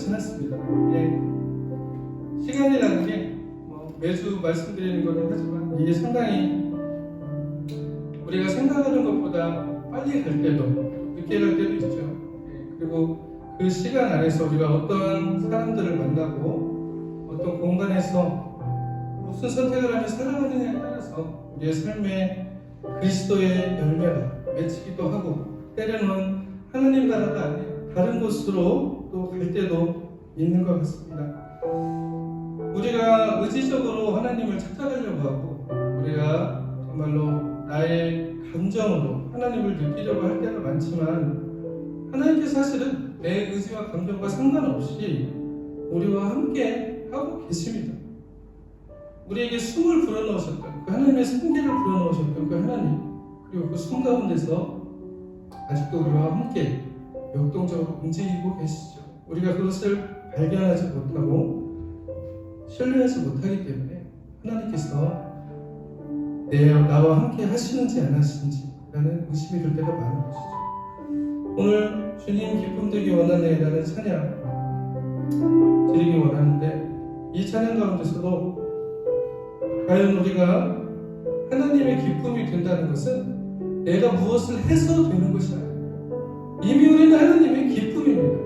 그렇진 않습니다. 예. 시간이라는 게 매주 말씀드리는 거긴 하지만 이게 상당히 우리가 생각하는 것보다 빨리 갈 때도 늦게 갈 때도 있죠. 예. 그리고 그 시간 안에서 우리가 어떤 사람들을 만나고 어떤 공간에서 무슨 선택을 하며 살아가느냐에 따라서 우리의 삶에 그리스도의 열매가 맺히기도 하고 때로는 하나님 나라가 아닌 다른 곳으로 또 갈 때도 있는 것 같습니다. 우리가 의지적으로 하나님을 찾아가려고 하고 우리가 정말로 나의 감정으로 하나님을 느끼려고 할 때가 많지만 하나님께서 사실은 내 의지와 감정과 상관없이 우리와 함께 하고 계십니다. 우리에게 숨을 불어넣으셨던 그 하나님의 생기를 불어넣으셨던 그 하나님, 그리고 그 숨 가운데서 아직도 우리와 함께 역동적으로 움직이고 계시죠. 우리가 그것을 발견하지 못하고 신뢰하지 못하기 때문에 하나님께서 나와 함께 하시는지 안 하시는지 라는 의심이 들 때가 많은 것이죠. 오늘 주님 기쁨 되기 원하네 라는 찬양 드리기 원하는데 이 찬양 가운데서도 과연 우리가 하나님의 기쁨이 된다는 것은 내가 무엇을 해서 되는 것이 아니에요. 이미 우리는 하나님의 기쁨입니다.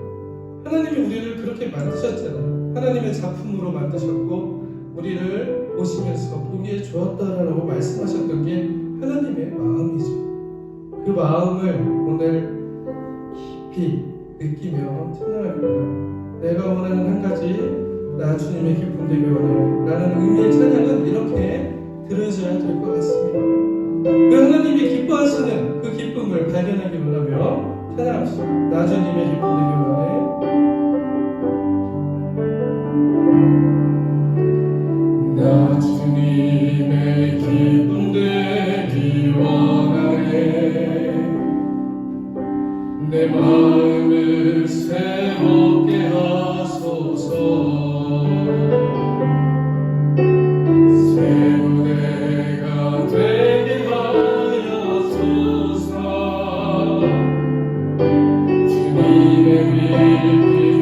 하나님이 우리를 그렇게 만드셨잖아요. 하나님의 작품으로 만드셨고 우리를 보시면서 보기에 좋았다라고 말씀하셨던 게 하나님의 마음이죠. 그 마음을 오늘 깊이 느끼며 찬양합니다. 내가 원하는 한 가지 나 주님의 기쁨 되기 원해 라는 의미의 찬양은 이렇게 들으셔야 될 것 같습니다. 그 하나님이 기뻐하시는 그 기쁨을 발견하기 원하며 찬양합시다. 나 주님의 기쁨 되기 원해. 나 주님의 기쁨 되기 원하네. 내 마음을 새롭게 하소서. 새 무대가 되게 하여소서. 주님의 빛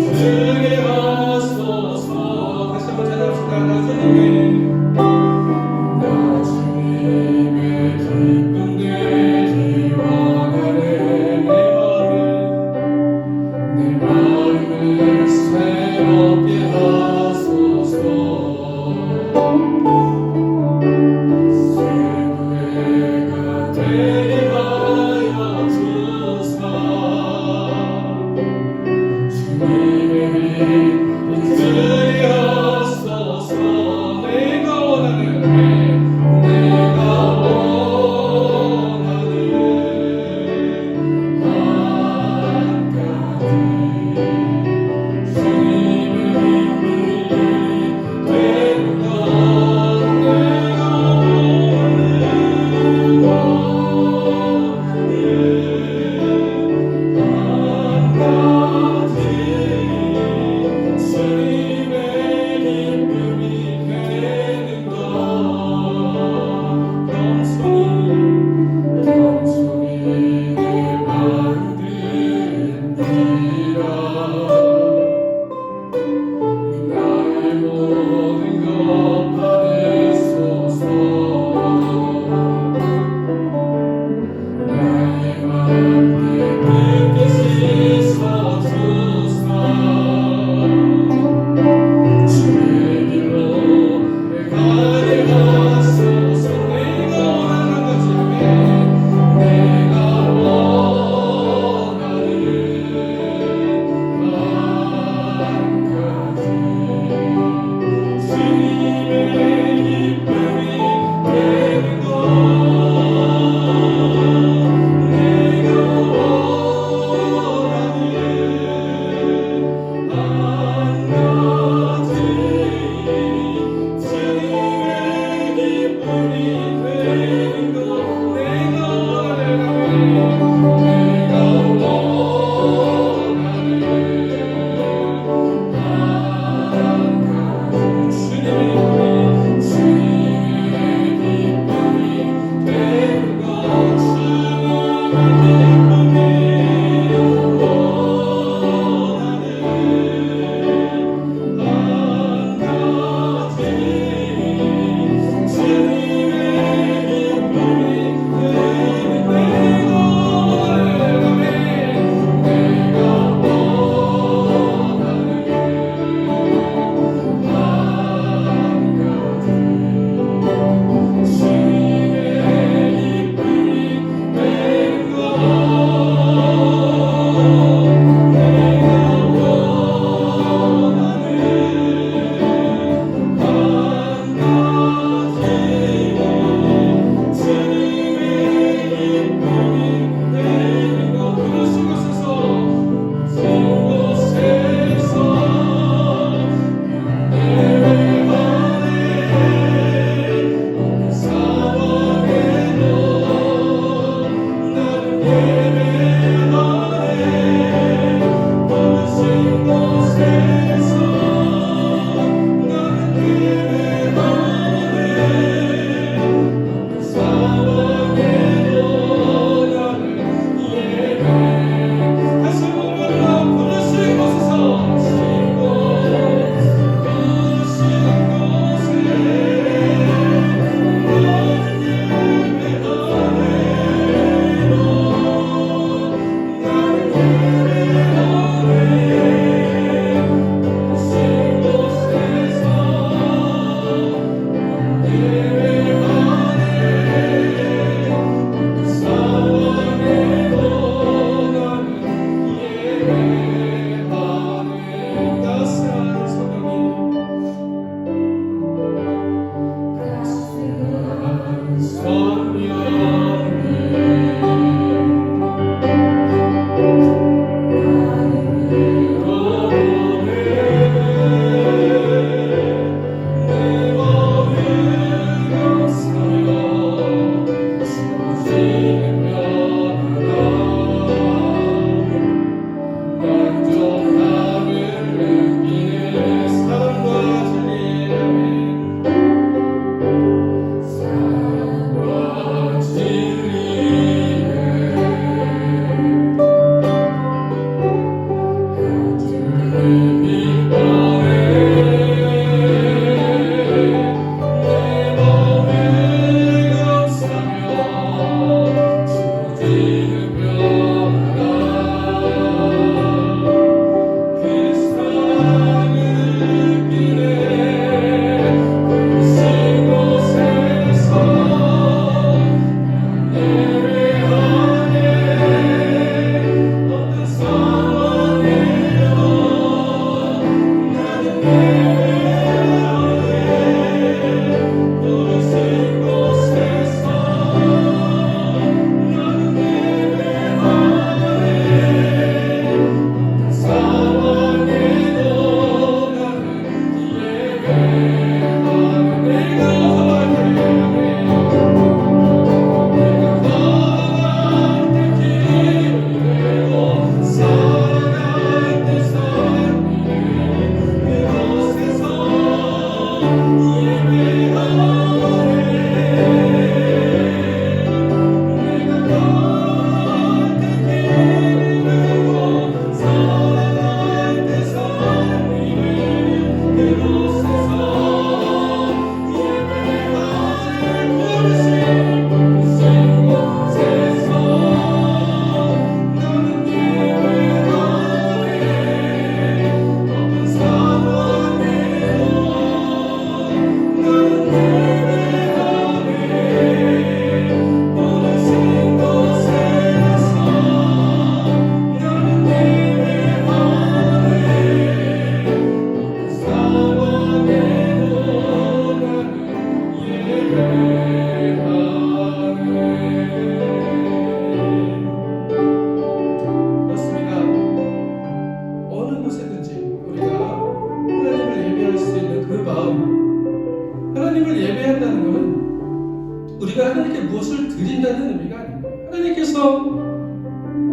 하나님을 예배한다는 것은 우리가 하나님께 무엇을 드린다는 의미가 아닙니다. 하나님께서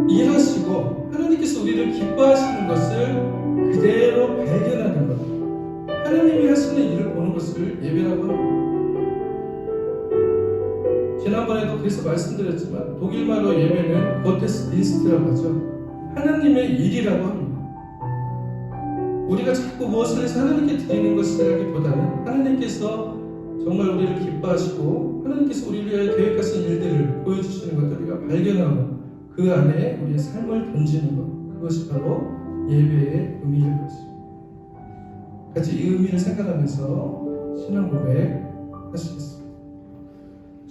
일하시고 하나님께서 우리를 기뻐하시는 것을 그대로 발견하는 것, 하나님이 하시는 일을 보는 것을 예배라고 합니다. 지난번에도 그래서 말씀드렸지만 독일말로 예배는 고테스디스트라고 하죠. 하나님의 일이라고 합니다. 우리가 자꾸 무엇을 해서 하나님께 드리는 것이라기보다는 하나님께서 정말 우리를 기뻐하시고 하나님께서 우리를 위하여 계획하신 일들을 보여주시는 것들을 우리가 발견하고 그 안에 우리의 삶을 던지는 것, 그것이 바로 예배의 의미일 것입니다. 같이 이 의미를 생각하면서 신앙 고백 하시겠습니다.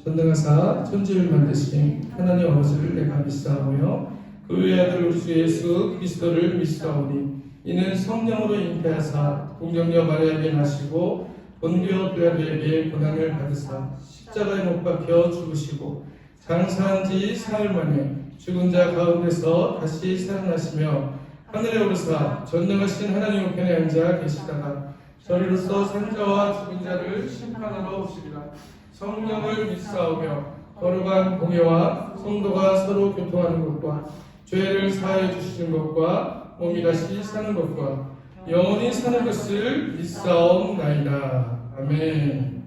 전능하사 천지를 만드신 하나님 아버지를 내가 믿사오며 그 외아들 우리 주 예수 그리스도를 믿사오니 이는 성령으로 잉태하사 동정녀 마리아에게 나시고 본디오 빌라도에게 고난을 받으사 십자가에 못 박혀 죽으시고 장사한 지 사흘 만에 죽은 자 가운데서 다시 살아나시며 하늘에 오르사 전능하신 하나님 우편에 앉아 계시다가 저리로서 산자와 죽은 자를 심판하러 오시리라. 성령을 믿사오며 거룩한 공예와 성도가 서로 교통하는 것과 죄를 사하여 주시는 것과 몸이 다시 사는 것과 영원히 사는 것을 믿사옵나이다. 아멘.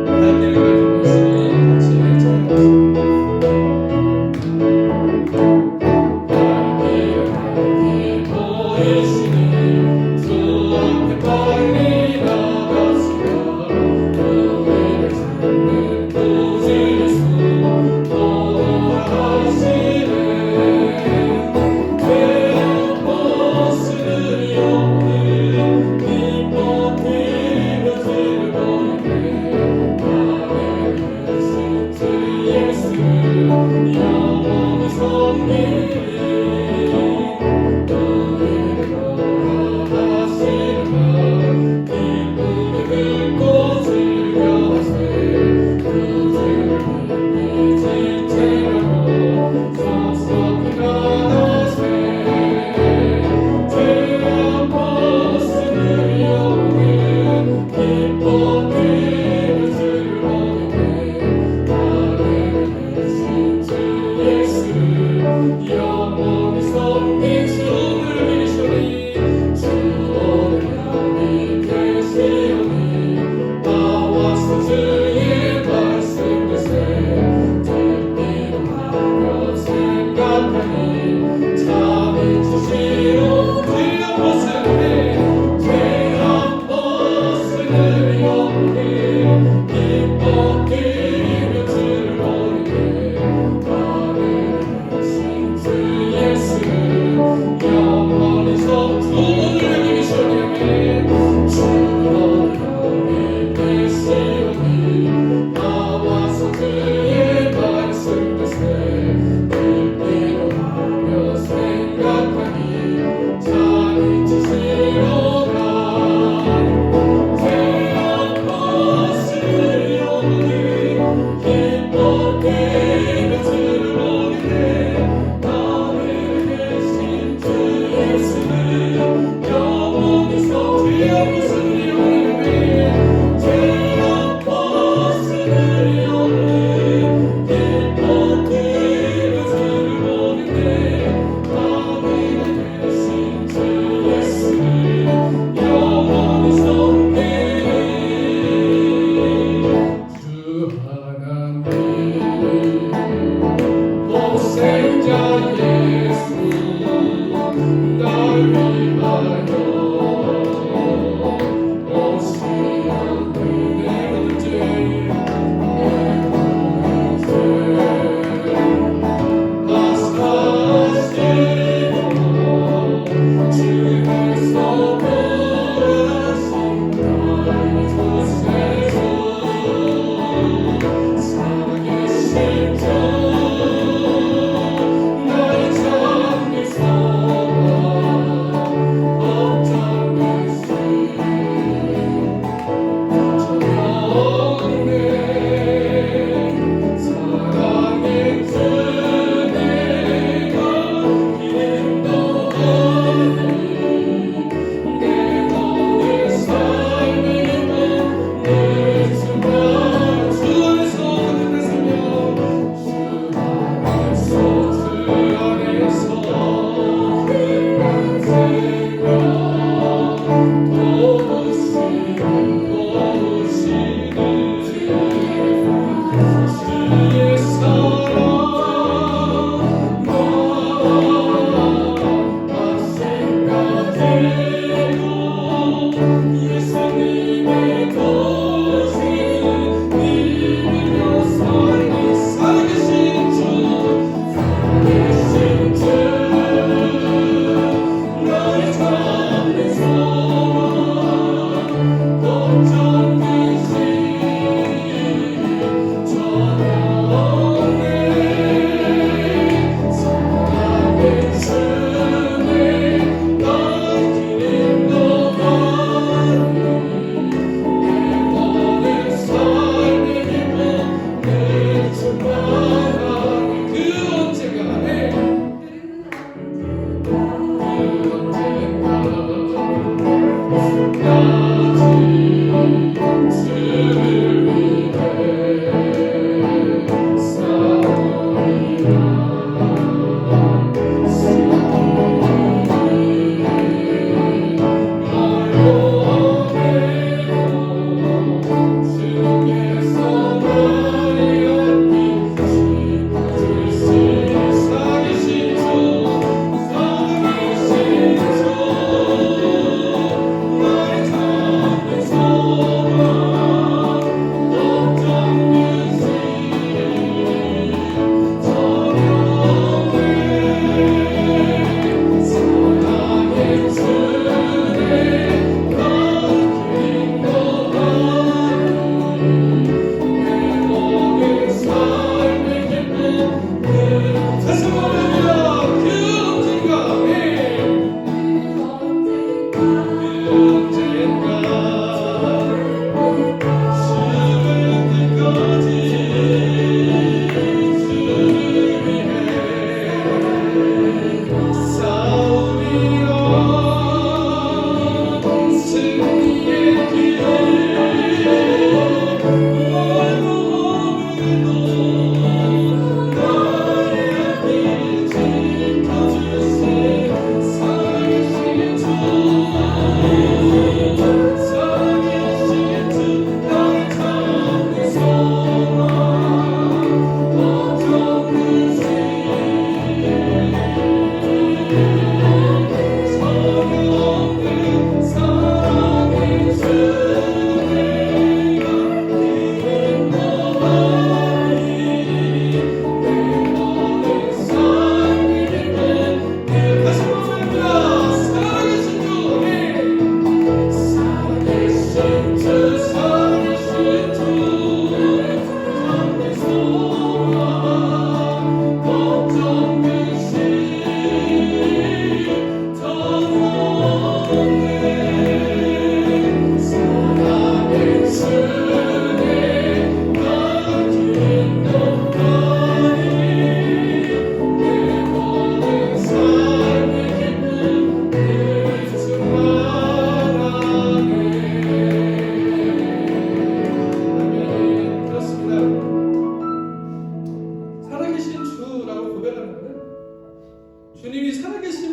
하나님을 가지고 있으니 같이 찬양하겠습니다. 하나님 보이시니 주 앞에 빨리 나가시라. 너희를 찾는 구주 예수 돌아가시네. 외로운 버스를 영원히 기뻐 뛰며 즐거운데 나의 예수 주 예수 영원히 섬기리. 너희가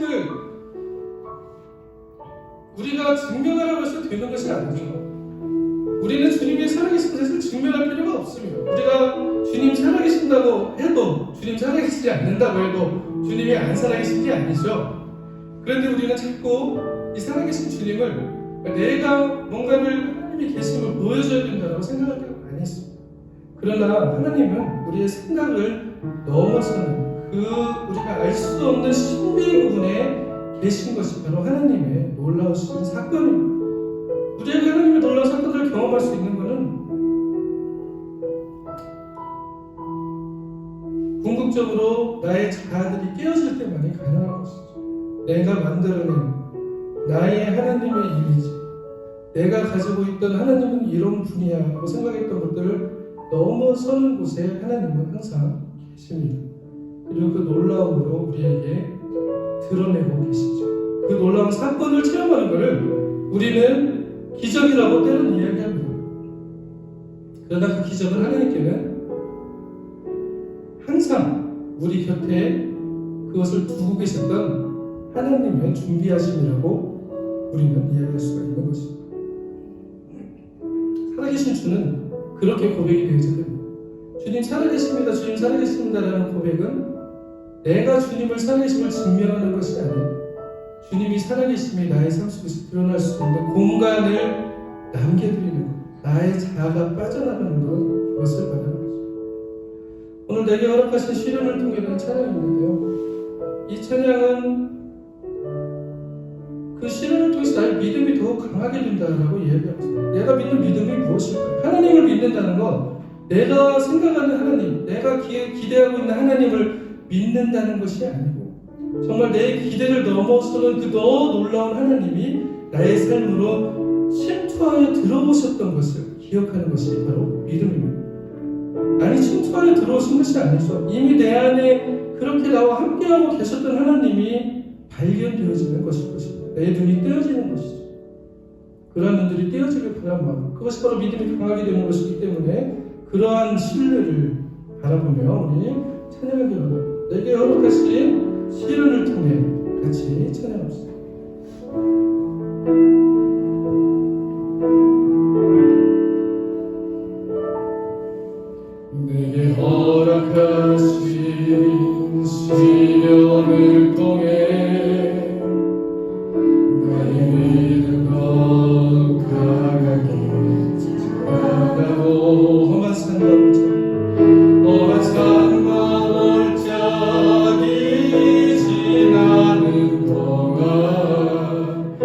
것을 우리가 증명하라고 해서 되는 것이 아니죠. 우리는 주님이 살아계신 것을 증명할 필요가 없습니다. 우리가 주님 살아계신다고 해도, 주님 살아계시지 않는다고 해도 주님이 안 살아계신 게 아니죠. 그런데 우리는 자꾸 이 살아계신 주님을 내가 뭔가를 하나님이 계심을 보여줘야 된다고 생각할 때가 많이 있습니다. 그러나 하나님은 우리의 생각을 넘어서는 우리가 알 수 없는 신비의 부분에 계신 것이 바로 하나님의 놀라우신 사건입니다. 우리가 하나님의 놀라운 사건을 경험할 수 있는 것은 궁극적으로 나의 자아들이 깨어질 때만이 가능한 것이죠. 내가 만들어낸 나의 하나님의 이미지, 내가 가지고 있던 하나님은 이런 분이야 하고 생각했던 것들을 넘어서는 곳에 하나님은 항상 계십니다. 그리고 그 놀라움으로 우리에게 드러내고 계시죠. 그 놀라운 사건을 체험하는 것을 우리는 기적이라고 때로는 이야기합니다. 그러나 그 기적은 하나님께는 항상 우리 곁에 그것을 두고 계셨던 하나님의 준비하심이라고 우리는 이야기할 수가 있는 것입니다. 살아계신 주는 그렇게 고백이 되어야 됩니다. 주님 살아계십니다, 주님 살아계십니다라는 고백은 내가 주님을 살아계심을 증명하는 것이 아니라 주님이 살아계심이 나의 삶 속에서 드러날 수 있는 공간을 남겨드리는 것, 나의 자아가 빠져나가는 것, 그것을 바라는 거죠. 오늘 내게 허락하신 시련을 통해는 찬양이 있는데요, 이 찬양은 그 시련을 통해서 나의 믿음이 더욱 강하게 된다라고 이야기합니다. 내가 믿는 믿음이 무엇일까요? 하나님을 믿는다는 건 내가 생각하는 하나님, 내가 기대하고 있는 하나님을 믿는다는 것이 아니고 정말 내 기대를 넘어서는 그 더 놀라운 하나님이 나의 삶으로 침투하여 들어오셨던 것을 기억하는 것이 바로 믿음입니다. 아니, 침투하여 들어오신 것이 아니죠. 이미 내 안에 그렇게 나와 함께하고 계셨던 하나님이 발견되어지는 것일 것입니다. 내 눈이 떼어지는 것이죠. 그러한 눈들이 떼어지길 바라면 그것이 바로 믿음이 강하게 되는 것이기 때문에 그러한 신뢰를 바라보며 우리 찬양하기 바랍니다. 내게 허락하신 시련을 통해 같이 찬양합시다. 내게 허락하신 시련을 통해 나의 믿음과 강하게 자라고 험한 산과 골짜기 지나는 동안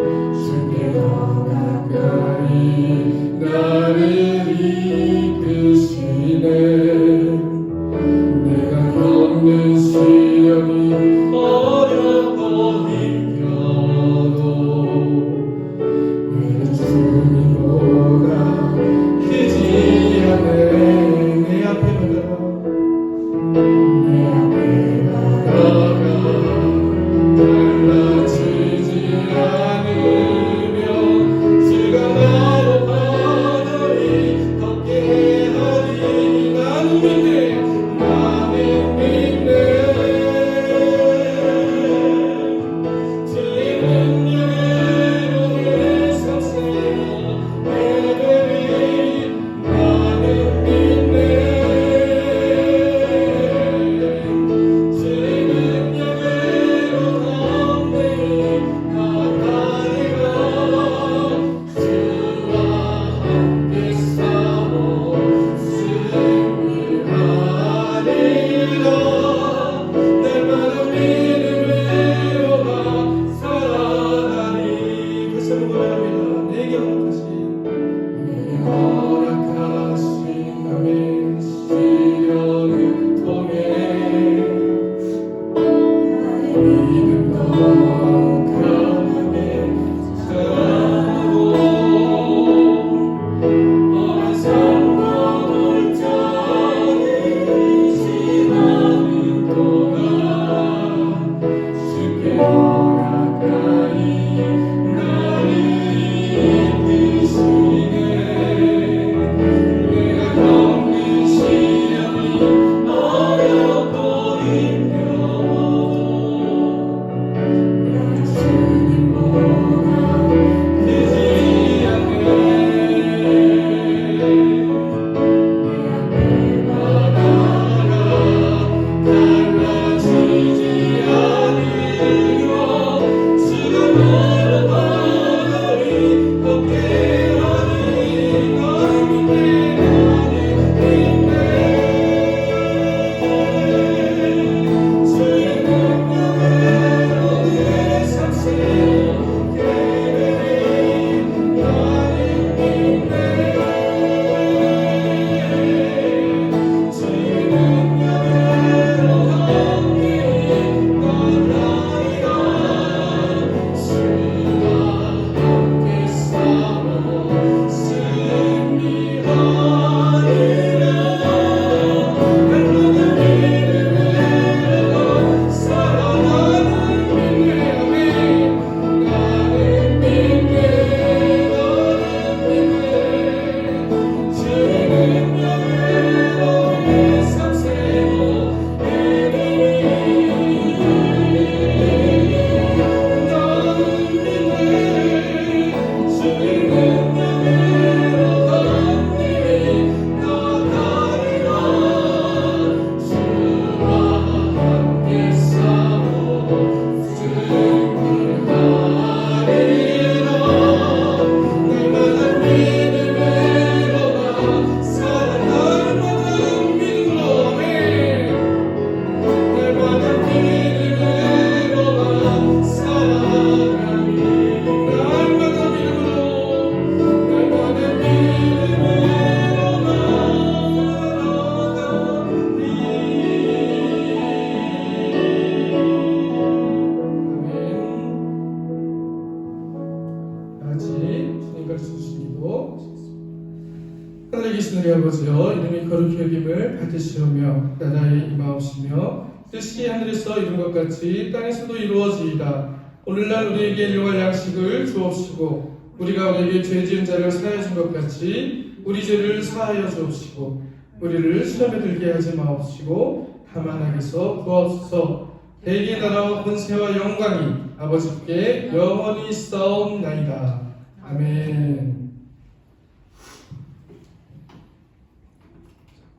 하늘에 계신 우리 아버지여, 이름이 거룩히 여김을 받으시오며 나라의 임하옵시며 뜻이 하늘에서 이룬 것 같이 땅에서도 이루어지이다. 오늘날 우리에게 일용할 양식을 주옵시고 우리가 우리에게 죄 지은 자를 사하여 준 것 같이 우리 죄를 사하여 주옵시고 우리를 시험에 들게 하지 마옵시고 다만 악에서 구하옵소서. 대개 나라와 권세와 영광이 아버지께 영원히 있사옵나이다. 아멘.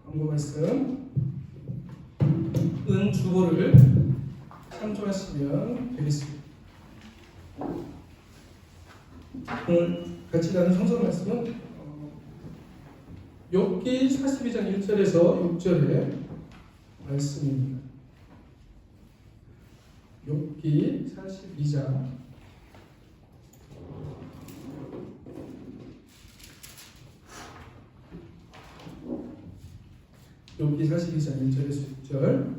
광고 말씀 은주보를 참조하시면 되겠습니다. 오늘 같이 나눈 성경 말씀은 욥기 42장 1절에서 6절의 말씀입니다. 욥기 42장 욥기 42장 1절에서 6절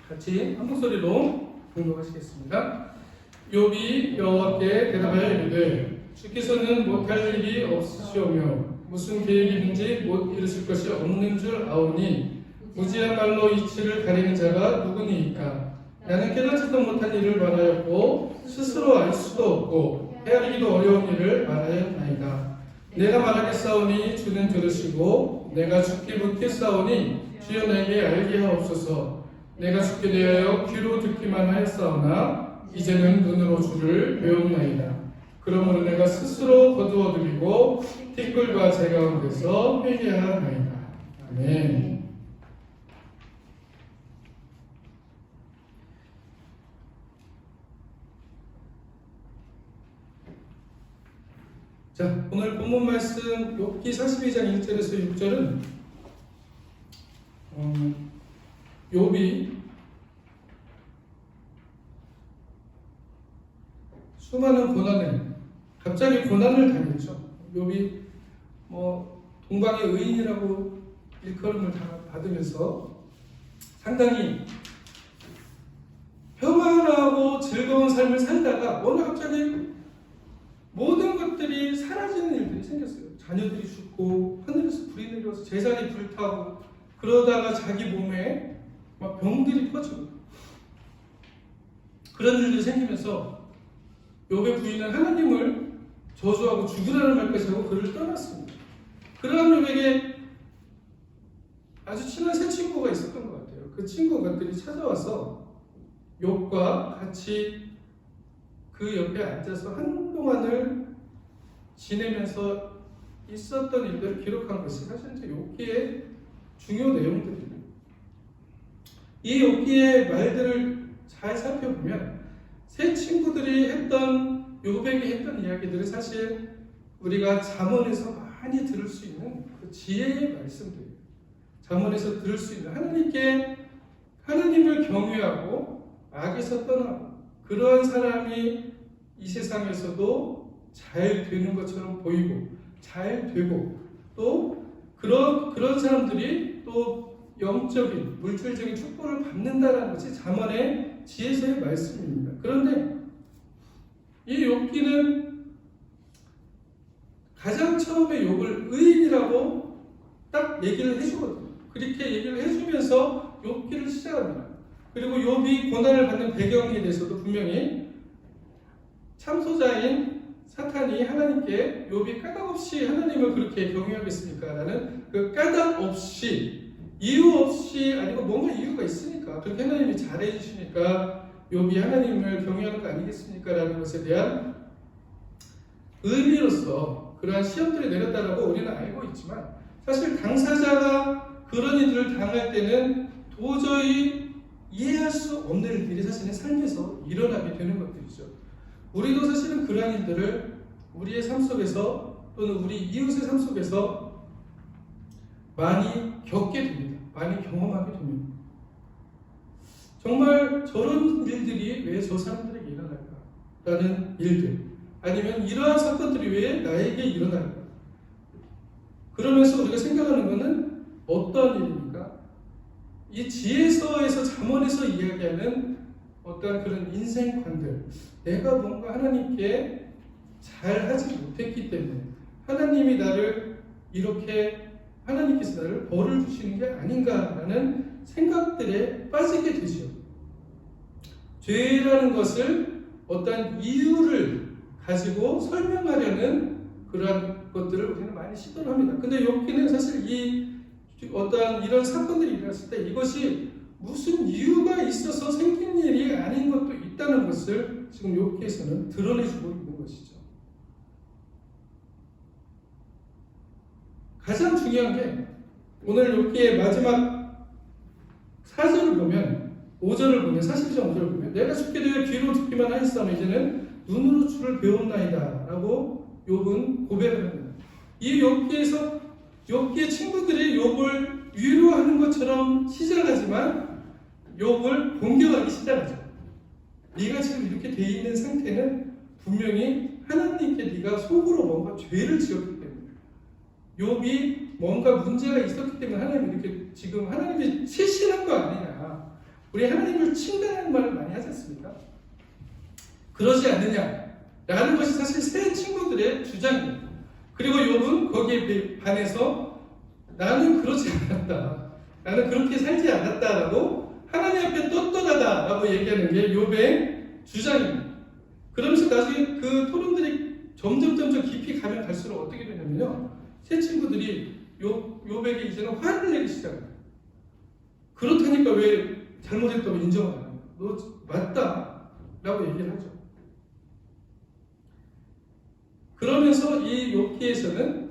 같이 한 목소리로 공독하시겠습니다. 욥이 여호와께 대답하여 이르되 주께서는 못할 일이 없으시오며 무슨 계획이든지 못 이루실 것이 없는 줄 아오니 무지한 말로 이치를 가리는 자가 누구니이까. 나는 깨닫지도 못한 일을 말하였고 스스로 알 수도 없고 헤아리기도 어려운 일을 말하였나이다. 내가 말하겠사오니 주는 들으시고 내가 죽게 묻겠사오니 주여 내게 알게 하옵소서. 내가 죽게 되어 귀로 듣기만 하였사오나 이제는 눈으로 주를 배웠나이다. 그러므로 내가 스스로 거두어드리고 티끌과 제 가운데서 회개하나이다. 아멘. 자, 오늘 본문 말씀 욥기 42장 1절에서 6절은 욥이 수많은 갑자기 고난을 당했죠. 욥이 동방의 의인이라고 일컬음을 받으면서 상당히 평안하고 즐거운 삶을 살다가 어느 갑자기 모든 것들이 사라지는 일들이 생겼어요. 자녀들이 죽고 하늘에서 불이 내려와서 재산이 불타고 그러다가 자기 몸에 막 병들이 퍼지고 그런 일들이 생기면서 욥의 부인은 하나님을 저주하고 죽으라는 말까지 하고 그를 떠났습니다. 그러한 욥에게 아주 친한 새 친구가 있었던 것 같아요. 그 친구들이 찾아와서 욥과 같이 그 옆에 앉아서 한동안을 지내면서 있었던 일들을 기록한 것이 사실 욥기의 중요 내용들입니다. 이 욥기의 말들을 잘 살펴보면 새 친구들이 욥에게 했던 이야기들은 사실 우리가 잠언에서 많이 들을 수 있는 그 지혜의 말씀들이에요. 잠언에서 들을 수 있는 하나님을 경외하고 악에서 떠나고 그러한 사람이 이 세상에서도 잘 되는 것처럼 보이고 잘 되고 또 그런 사람들이 또 영적인 물질적인 축복을 받는다라는 것이 잠언의 지혜서의 말씀입니다. 그런데 이 욥기는 가장 처음에 욥을 의인이라고 딱 얘기를 해주거든요. 그렇게 얘기를 해주면서 욥기를 시작합니다. 그리고 욥이 고난을 받는 배경에 대해서도 분명히 참소자인 사탄이 하나님께 욥이 까닭 없이 하나님을 그렇게 경외하겠습니까? 라는 그 까닭 없이 이유 없이 아니고 뭔가 이유가 있으니까 그렇게 하나님이 잘해 주시니까 욥이 하나님을 경외하는 거 아니겠습니까? 라는 것에 대한 의미로서 그러한 시험들이 내렸다라고 우리는 알고 있지만 사실 당사자가 그런 일들을 당할 때는 도저히 이해할 수 없는 일들이 사실은 삶에서 일어나게 되는 것들이죠. 우리도 사실은 그러한 일들을 우리의 삶 속에서 또는 우리 이웃의 삶 속에서 많이 겪게 됩니다. 많이 경험하게 됩니다. 정말 저런 일들이 왜 저 사람들에게 일어날까? 라는 일들 아니면 이러한 사건들이 왜 나에게 일어날까? 그러면서 우리가 생각하는 것은 어떤 일입니까? 이 지혜서에서 잠언에서 이야기하는 어떤 그런 인생관들 내가 뭔가 하나님께 잘 하지 못했기 때문에 하나님이 나를 이렇게 하나님께서 나를 벌을 주시는 게 아닌가라는 생각들에 빠지게 되죠. 죄라는 것을 어떤 이유를 가지고 설명하려는 그러한 것들을 우리는 많이 시도를 합니다. 근데 욥기는 사실 이 어떠한 이런 사건들이 일어났을 때 이것이 무슨 이유가 있어서 생긴 일이 아닌 것도 있다는 것을 지금 욥기에서는 드러내주고 있는 것이죠. 가장 중요한 게 오늘 욥기의 마지막 4절을 보면 5절을 보면 42장 5절을 보면 내가 죽게 되어 귀로 듣기만 하였사오니 이제는 눈으로 주를 배웠나이다 라고 욥은 고백을 합니다. 이 욥기의 친구들이 욥을 위로하는 것처럼 시작하지만 욥을 공격하기 시작하죠. 네가 지금 이렇게 돼 있는 상태는 분명히 하나님께 네가 속으로 뭔가 죄를 지었기 때문에 욥이 뭔가 문제가 있었기 때문에 하나님이 이렇게 지금 하나님이 실신한 거 아니냐. 우리 하나님을 친다는 말을 많이 하지 않습니까? 그러지 않느냐라는 것이 사실 세 친구들의 주장입니다. 그리고 욥은 거기에 반해서 나는 그러지 않았다. 나는 그렇게 살지 않았다라고 하나님 앞에 떳떳하다라고 얘기하는 게 욥의 주장입니다. 그러면서 나중에 그 토론들이 점점 깊이 가면 갈수록 어떻게 되냐면요. 세 친구들이 욥에게 이제는 화를 내기 시작합니다. 그렇다니까 왜 잘못했다고 인정을 안 합니까? 너 맞다 라고 얘기를 하죠. 그러면서 이 욥기에서는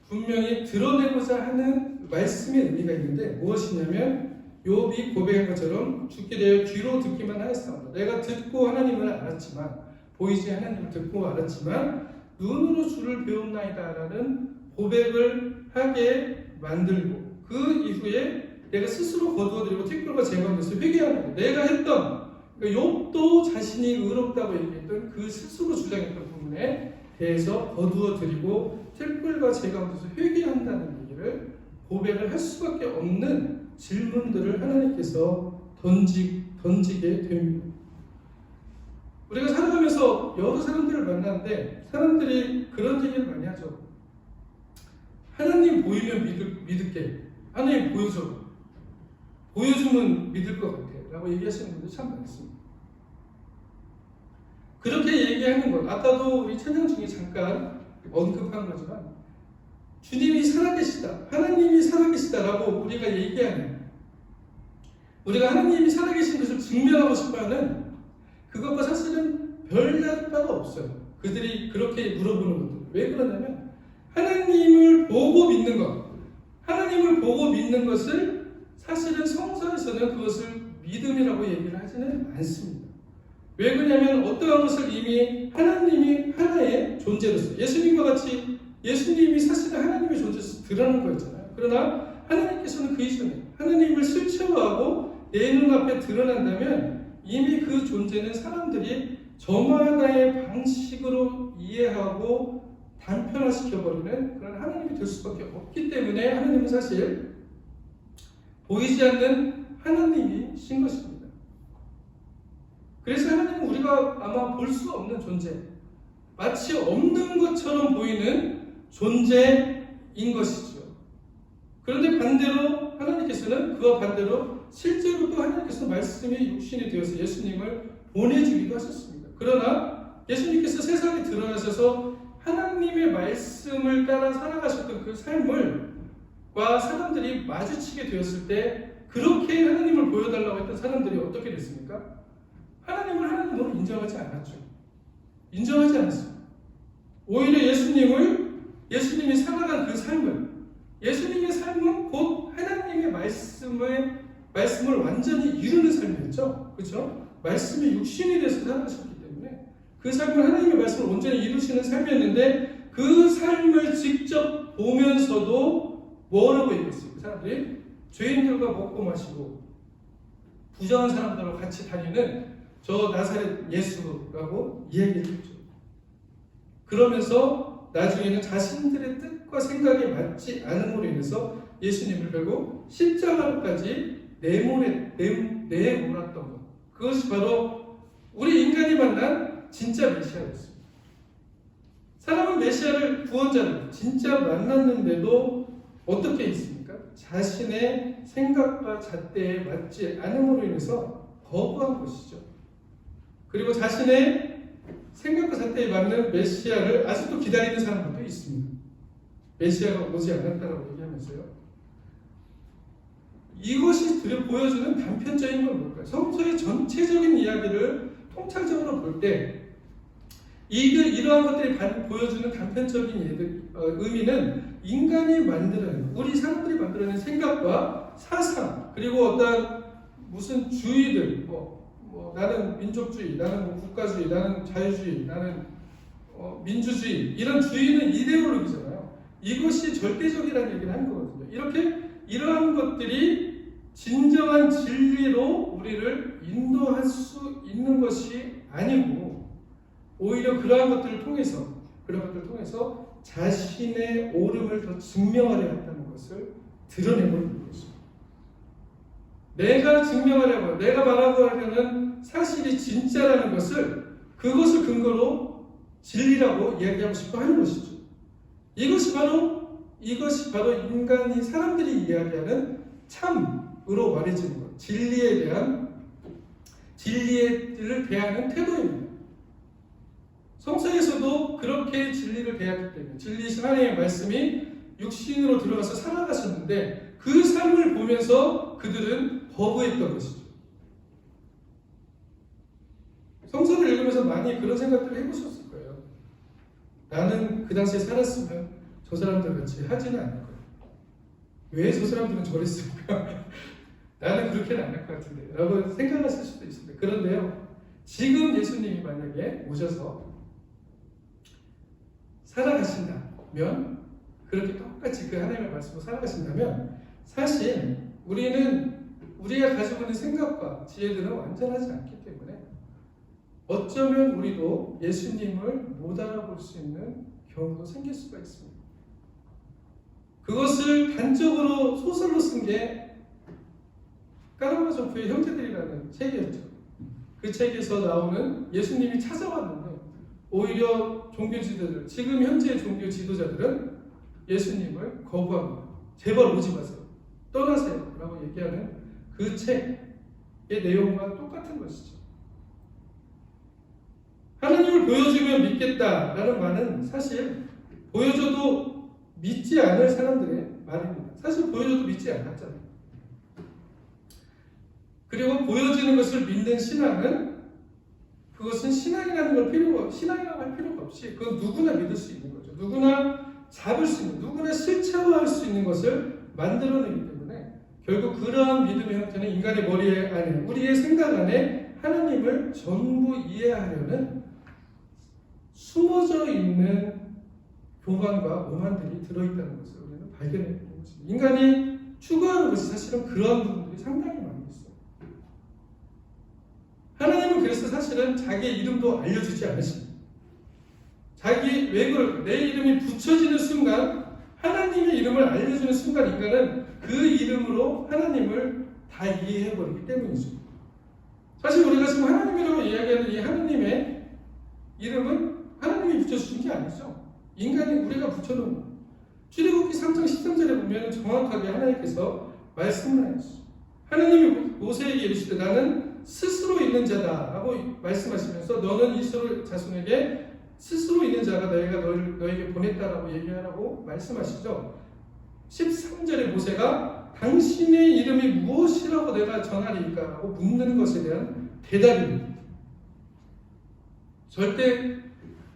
분명히 드러내고자 하는 말씀의 의미가 있는데 무엇이냐면 욥이 고백한 것처럼 죽게 되어 귀로 듣기만 하였사오니 내가 듣고 하나님을 알았지만 보이지 하나님을 듣고 알았지만 눈으로 주를 배웠나이다 라는 고백을 하게 만들고 그 이후에 내가 스스로 거두어들이고 티끌과 제거하면서 회개하는 거 내가 했던 그러니까 욥도 자신이 의롭다고 얘기했던 그 스스로 주장했던 부분에 대해서 거두어들이고 티끌과 제거하면서 회개한다는 얘기를 고백을 할 수밖에 없는 질문들을 하나님께서 던지게 됩니다. 우리가 살아가면서 여러 사람들을 만나는데 사람들이 그런 얘기를 많이 하죠. 하나님 보이면 믿을게. 하나님 보여줘. 보여주면 믿을 것 같아. 라고 얘기하시는 분들 참 많습니다. 그렇게 얘기하는 것, 아까도 우리 찬양 중에 잠깐 언급한 거지만 주님이 살아계시다. 하나님이 살아계시다라고 우리가 얘기하는 우리가 하나님이 살아계신 것을 증명하고 싶어하는 그것과 사실은 별다른 바가 없어요. 그들이 그렇게 물어보는 것들. 왜 그러냐면 하나님을 보고 믿는 것, 하나님을 보고 믿는 것을 사실은 성서에서는 그것을 믿음이라고 얘기를 하지는 않습니다. 왜 그러냐면 어떠한 것을 이미 하나님이 하나의 존재로서 예수님과 같이 예수님이 사실은 하나님의 존재로서 드러난 거였잖아요. 그러나 하나님께서는 그 이전에 하나님을 실체화하고 내 눈앞에 드러난다면 이미 그 존재는 사람들이 저마다의 방식으로 이해하고 단편화시켜버리는 그런 하나님이 될 수밖에 없기 때문에 하나님은 사실 보이지 않는 하나님이신 것입니다. 그래서 하나님은 우리가 아마 볼 수 없는 존재, 마치 없는 것처럼 보이는 존재인 것이죠. 그런데 반대로 하나님께서는 그와 반대로 실제로 또 하나님께서 말씀이 육신이 되어서 예수님을 보내주기도 하셨습니다. 그러나 예수님께서 세상에 드러나셔서 하나님의 말씀을 따라 살아가셨던 그 삶을과 사람들이 마주치게 되었을 때 그렇게 하나님을 보여달라고 했던 사람들이 어떻게 됐습니까? 하나님을 하나님으로 인정하지 않았죠. 인정하지 않았어요. 오히려 예수님이 살아간 그 예수님의 삶은 곧 하나님의 말씀을 완전히 이루는 삶이었죠. 그렇죠? 말씀이 육신이 돼서 살아가셨기 때문에 그 삶은 하나님의 말씀을 온전히 이루시는 삶이었는데 그 삶을 직접 보면서도 뭐라고 얘기했어요? 그 사람들이 죄인들과 먹고 마시고 부정한 사람들과 같이 다니는 저 나사렛 예수라고 이야기했죠. 그러면서 나중에는 자신들의 뜻과 생각에 맞지 않음으로 인해서 예수님을 결국 십자가로까지 내몰았던 것. 그것이 바로 우리 인간이 만난 진짜 메시아였습니다. 사람은 메시아를 구원자를 진짜 만났는데도 어떻게 있습니까? 자신의 생각과 잣대에 맞지 않음으로 인해서 거부한 것이죠. 그리고 자신의 생각과 잣대에 맞는 메시아를 아직도 기다리는 사람들도 있습니다. 메시아가 오지 않았다라고 얘기하면서요. 이것이 보여주는 단편적인 건 뭘까요? 성서의 전체적인 이야기를 통찰적으로 볼 때 이러한 것들이 보여주는 단편적인 의미는 인간이 만들어낸, 우리 사람들이 만들어낸 생각과 사상, 그리고 어떤 무슨 주의들, 나는 민족주의, 나는 국가주의, 나는 자유주의, 나는 민주주의, 이런 주의는 이데올로기잖아요. 이것이 절대적이라는 얘기를 한 거거든요. 이러한 것들이 진정한 진리로 우리를 인도할 수 있는 것이 아니고, 오히려 그러한 것들을 통해서 자신의 옳음을 더 증명하려 한다는 것을 드러내고 있는 것입니다. 내가 증명하려고, 내가 말하고 하려는 사실이 진짜라는 것을, 그것을 근거로 진리라고 이야기하고 싶어 하는 것이죠. 이것이 바로 인간이, 사람들이 이야기하는 참으로 말해지는 것, 진리를 대하는 태도입니다. 성서에서도 그렇게 진리를 대했기 때문에, 진리이신 하나님의 말씀이 육신으로 들어가서 살아가셨는데 그 삶을 보면서 그들은 거부했던 것이죠. 성서를 읽으면서 많이 그런 생각들을 해보셨을 거예요. 나는 그 당시에 살았으면 저 사람들 같이 하지는 않을 거예요. 왜 저 사람들은 저랬을까? 나는 그렇게는 안 할 것 같은데 라고 생각하실 수도 있습니다. 그런데요, 지금 예수님이 만약에 오셔서 살아가신다면, 그렇게 똑같이 그 하나님의 말씀으로 살아가신다면, 사실 우리가 가지고 있는 생각과 지혜들은 완전하지 않기 때문에 어쩌면 우리도 예수님을 못 알아볼 수 있는 경우도 생길 수가 있습니다. 그것을 단적으로 소설로 쓴 게 까라마조프의 형제들이라는 책이었죠. 그 책에서 나오는 예수님이 찾아왔는데, 오히려 종교 지도자들, 지금 현재의 종교 지도자들은 예수님을 거부합니다. 제발 오지 마세요. 떠나세요. 라고 얘기하는 그 책의 내용과 똑같은 것이죠. 하나님을 보여주면 믿겠다라는 말은 사실 보여줘도 믿지 않을 사람들의 말입니다. 사실 보여줘도 믿지 않았잖아요. 그리고 보여지는 것을 믿는 신앙은, 그것은 신앙이라고 할 필요가 없이 그건 누구나 믿을 수 있는 거죠. 누구나 잡을 수 있는, 누구나 실체화할 수 있는 것을 만들어내기 때문에 결국 그러한 믿음의 형태는 인간의 머리 안에, 우리의 생각 안에 하나님을 전부 이해하려는 숨어져 있는 교만과 오만들이 들어있다는 것을 우리는 발견해야 되는 것입니다. 인간이 추구하는 것이 사실은 그러한 부분들이 상당히 많이 있어요. 하나님은 그래서 사실은 자기의 이름도 알려주지 않으십니다. 왜 그럴까? 내 이름이 붙여지는 순간, 하나님의 이름을 알려주는 순간 인간은 그 이름으로 하나님을 다 이해해버리기 때문이죠. 사실 우리가 지금 하나님이라고 이야기하는 이 하나님의 이름은 하나님이 붙여주신 게 아니죠. 인간이 우리가 붙여놓은 거. 출애굽기 3장 13절에 보면 정확하게 하나님께서 말씀을 하시죠. 하나님이 모세에게 이르시되 나는 스스로 있는 자다라고 말씀하시면서 너는 이스라엘 자손에게 스스로 있는 자가 너에게 보냈다라고 얘기하라고 말씀하시죠. 13절에 모세가 당신의 이름이 무엇이라고 내가 전하리까? 라고 묻는 것에 대한 대답입니다. 절대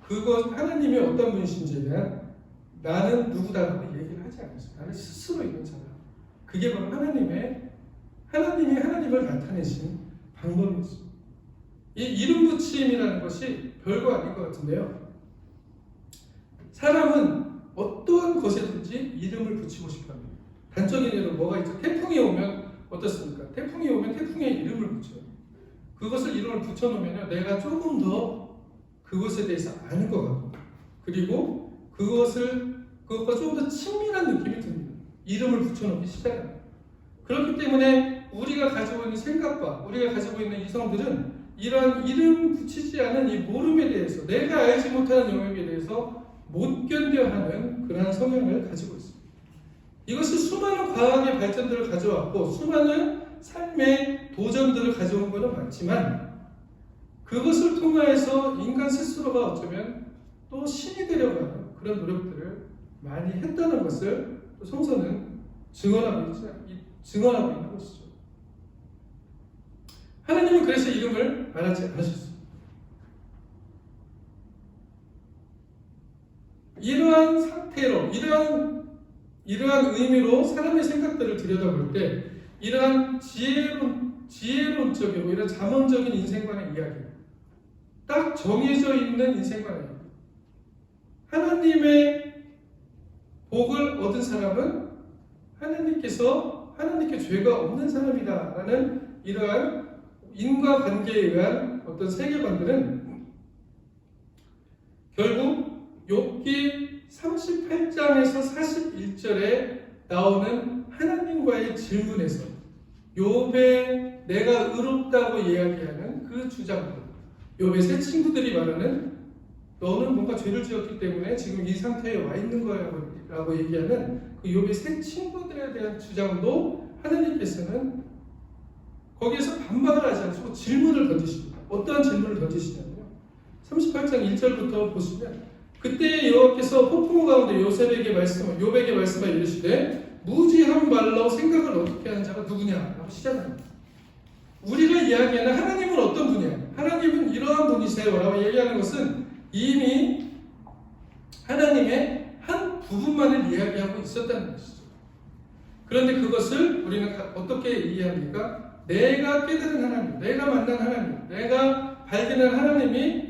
하나님이 어떤 분이신지에 대한 나는 누구다라고 얘기를 하지 않았어요. 나는 스스로 있는 자다. 그게 바로 하나님이 하나님을 나타내신 방법이었습니다. 이 이름 붙임이라는 것이 별거 아닌 것 같은데요. 사람은 어떠한 것에든지 이름을 붙이고 싶어 합니다. 단적인 예로 뭐가 있죠? 태풍이 오면 어떻습니까? 태풍이 오면 태풍에 이름을 붙여요. 그것을 이름을 붙여놓으면 내가 조금 더 그것에 대해서 아는 것 같고, 그리고 그것과 조금 더 친밀한 느낌이 듭니다. 이름을 붙여놓기 시작합니다. 그렇기 때문에 우리가 가지고 있는 생각과 우리가 가지고 있는 이성들은 이러한 이름 붙이지 않은 이 모름에 대해서, 내가 알지 못하는 영역에 대해서 못 견뎌하는 그러한 성향을 가지고 있습니다. 이것이 수많은 과학의 발전들을 가져왔고 수많은 삶의 도전들을 가져온 것은 맞지만 그것을 통하여서 인간 스스로가 어쩌면 또 신이 되려고 하는 그런 노력들을 많이 했다는 것을 또 성서는 증언하고 있는 것이죠. 하나님은 그래서 이름을 말하지 않으셨습니다. 이러한 상태로, 이러한 의미로 사람의 생각들을 들여다볼 때 이러한 지혜론적이고 이런 잠언적인 인생관의 이야기, 딱 정해져 있는 인생관의 이야기, 하나님의 복을 얻은 사람은 하나님께 죄가 없는 사람이다라는 이러한 인과관계에 의한 어떤 세계관들은 결국 욥기 38장에서 41절에 나오는 하나님과의 질문에서 욥의 내가 의롭다고 이야기하는 그 주장들, 욥의 세 친구들이 말하는 너는 뭔가 죄를 지었기 때문에 지금 이 상태에 와 있는 거야 라고 얘기하는 그 욥의 세 친구들에 대한 주장도 하나님께서는 거기에서 반박을 하지 않고 질문을 던지십니다. 어떠한 질문을 던지시냐면요, 38장 1절부터 보시면 그때 여호와께서 폭풍 가운데 욥에게 말씀하여 이르시되 무지한 말로 생각을 어떻게 하는 자가 누구냐 라고 시작합니다. 우리가 이야기하는 하나님은 어떤 분이야? 하나님은 이러한 분이세요 라고 얘기하는 것은 이미 하나님의 한 부분만을 이야기하고 있었다는 것이죠. 그런데 그것을 우리는 어떻게 이해합니까? 내가 깨달은 하나님, 내가 만난 하나님, 내가 발견한 하나님이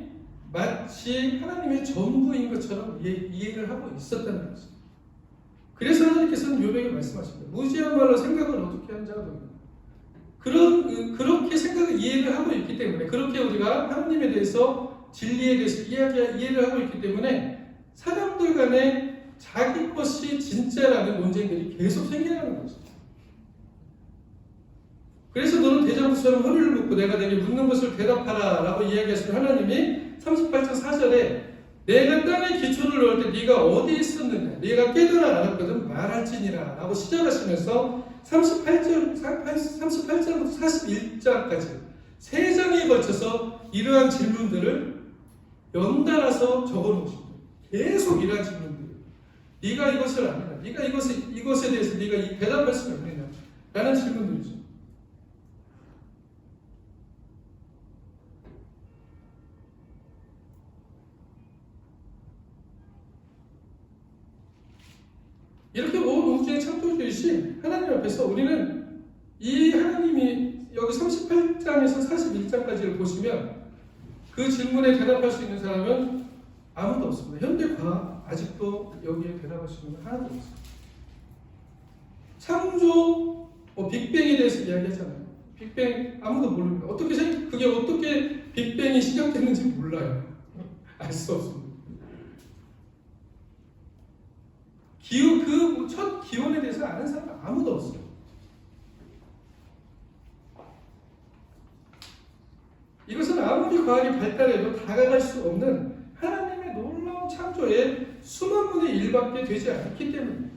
마치 하나님의 전부인 것처럼 이해를 하고 있었다는 것이죠. 그래서 하나님께서는 욥에게 말씀하십니다. 무지한 말로 생각을 어떻게 하는 자가 누구냐. 그렇게 생각을 이해를 하고 있기 때문에, 그렇게 우리가 하나님에 대해서 진리에 대해서 이해를 하고 있기 때문에 사람들 간에 자기 것이 진짜라는 논쟁들이 계속 생겨나는 것이죠. 그래서 너는 대장부처럼 허리를 묶고 내가 내게 묻는 것을 대답하라 라고 이야기하시는 하나님이 38장 4절에 내가 땅에 기초를 넣을 때 네가 어디에 있었느냐, 네가 깨달아 알았거든 말할지니라 라고 시작하시면서 38장부터 41장까지 3장에 걸쳐서 이러한 질문들을 연달아서 적어놓으십니다. 계속 이러한 질문들, 네가 이것을 아느냐, 네가 이것에 대해서 네가 대답할 수 없느냐 라는 질문들이죠. 이렇게 온 우주의 창조주이신 하나님 앞에서 우리는 이 하나님이 여기 38장에서 41장까지를 보시면 그 질문에 대답할 수 있는 사람은 아무도 없습니다. 현대 과학 아직도 여기에 대답할 수 있는 건 하나도 없습니다. 창조, 빅뱅에 대해서 이야기하잖아요. 빅뱅 아무도 모릅니다. 그게 어떻게 빅뱅이 시작됐는지 몰라요. 알 수 없습니다. 그 첫 기원에 대해서 아는 사람 아무도 없어요. 이것은 아무리 과학이 발달해도 다가갈 수 없는 하나님의 놀라운 창조의 수만 분의 1밖에 되지 않기 때문입니다.